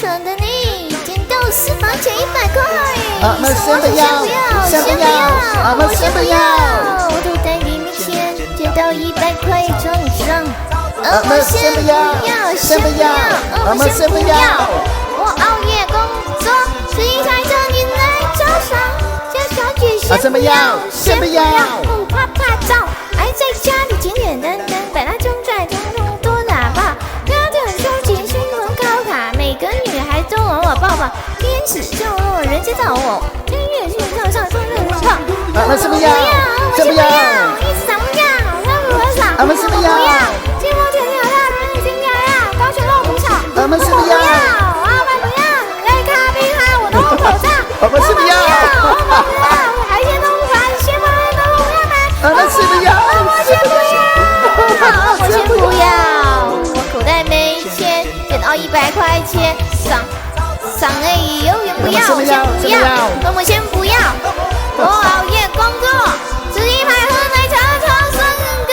蠢的你，捡到私房钱100块。我们先不要，我们先不要。我口袋里没钱，捡到100块装上。我们先不要，我们先不要。我熬夜工作，自己开车你来早上。叫小姐先不要，不怕照，爱在家里简简单单，把它中拽中多喇叭。标准收集新闻高卡，每个女孩都往我抱抱，天使就落人家找我，音乐剧上风热唱。我们先不要，一直想不要，我们先不要，金毛姐姐好大，人心跳呀，高血肉不少，我们先不要，来咖啡哈，我都口罩，我们先不要，海鲜都不烦，鲜花都不要买，我们先不要，我先不要，我口袋没钱，捡到100块钱，赏而已，永远不要，我先不要，我熬夜工作，吃1排喝奶茶，唱生日歌。